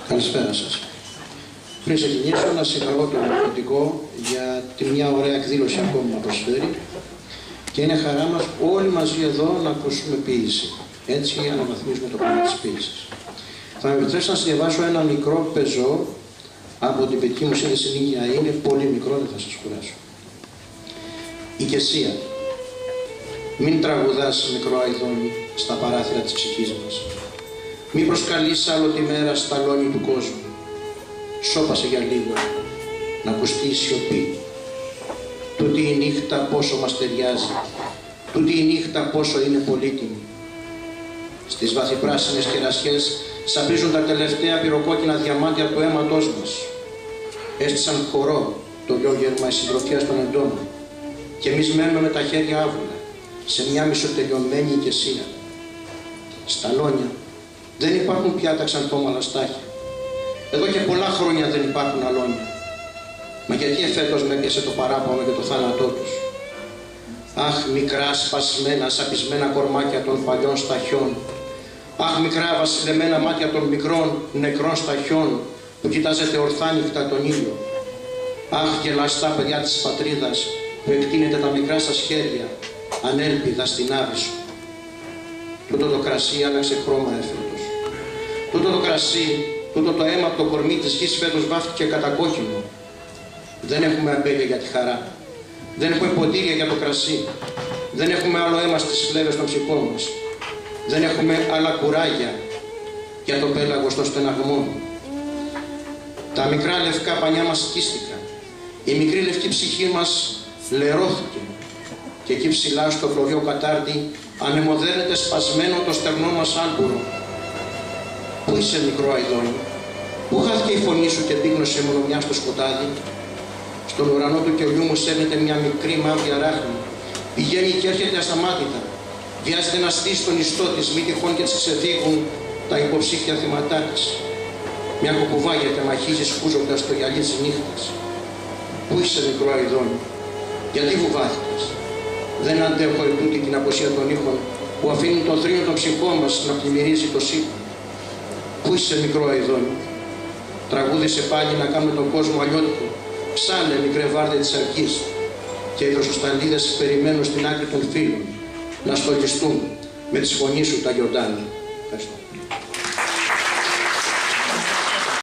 Καλησπέρα σας. Πριν ξεκινήσω, να συγχαρώ τον Ναρκωτικό για τη μια ωραία εκδήλωση ακόμη να προσφέρει και είναι χαρά μας όλοι μαζί εδώ να ακούσουμε ποίηση. Έτσι αναβαθμίζουμε το κομμάτι της ποίησης. Θα με επιτρέψετε να σας διαβάσω ένα μικρό πεζό από την παιδική μου σύνδεση Νίκαια. Είναι πολύ μικρό, δεν θα σας κουράσω. Η Κεσία. Μην τραγουδάς μικρό αηδόνι στα παράθυρα της ψυχής μας. Μη προσκαλείς άλλο τη μέρα στα λόνι του κόσμου. Σώπασε για λίγο, να ακουστεί η σιωπή. Τούτη η νύχτα πόσο μας ταιριάζει. Τούτη η νύχτα πόσο είναι πολύτιμη. Στις βαθυπράσινες κερασιές σαπίζουν τα τελευταία πυροκόκκινα διαμάντια του αίματός μας. Έστησαν χορό το λιόγερμα η συντροφιά των εντόμων. Και εμείς μένουμε με τα χέρια άβουλα, σε μια μισοτελειωμένη οικεσία. Στα λόνια δεν υπάρχουν πια τα ξανθόμαλα στάχια. Εδώ και πολλά χρόνια δεν υπάρχουν αλόνια. Μα γιατί εφέτος με έπιασε το παράπονο και το θάνατό τους. Αχ, μικρά σπασμένα, σαπισμένα κορμάκια των παλιών σταχιών. Αχ, μικρά βασιλεμένα μάτια των μικρών νεκρών σταχιών που κοιτάζετε ορθά νύχτα τον ήλιο. Αχ, γελαστά παιδιά της πατρίδας που εκτείνετε τα μικρά σας χέρια ανέλπιδα στην άβυσσο. Τούτο το κρασί άλλαξε χρώμα έφετος. Τούτο το κρασί, τούτο το αίμα από το κορμί της γης φέτος βάφτηκε κατακόκκινο. Δεν έχουμε αμπέλια για τη χαρά. Δεν έχουμε ποτήρια για το κρασί. Δεν έχουμε άλλο αίμα στις φλέβες των ψυχών μας. Δεν έχουμε άλλα κουράγια για το πέλαγος των στεναγμών. Τα μικρά λευκά πανιά μας σκίστηκαν. Η μικρή λευκή ψυχή μας λερώθηκε. Και εκεί ψηλά στο χλωριό κατάρτι ανεμοδένεται σπασμένο το στερνό μας άλμπουρο. Πού είσαι μικρό αηδόνι, πού χάθηκε η φωνή σου και πύκνωσε μονομιά στο σκοτάδι. Στον ουρανό του κελιού μου σέρνεται μια μικρή μαύρη αράχνη. Πηγαίνει και έρχεται ασταμάτητα. Βιάζεται να στήσει τον ιστό της, μη τυχόν και της ξεφύγουν τα υποψήφια θύματά της. Μια κουκουβάγεται μαχίζει σκούζοντας το γυαλί της νύχτας. Πού είσαι μικρό αηδόνι, γιατί βουβάθηκες. Δεν αντέχω ετούτη την αποσία των ήχων που αφήνουν το θρήνο των ψυχών μας να πλημμυρίζει το σύμπαν. Πού είσαι μικρό αηδόνι, τραγούδισε πάλι να κάνουμε τον κόσμο αλλιώτικο. Ψάλε μικρέ βάρδε της αρκής και οι δροσοσταλίδες περιμένουν στην άκρη των φύλων να στολιστούν με τη φωνή σου τα γιορτάνια. Ευχαριστώ.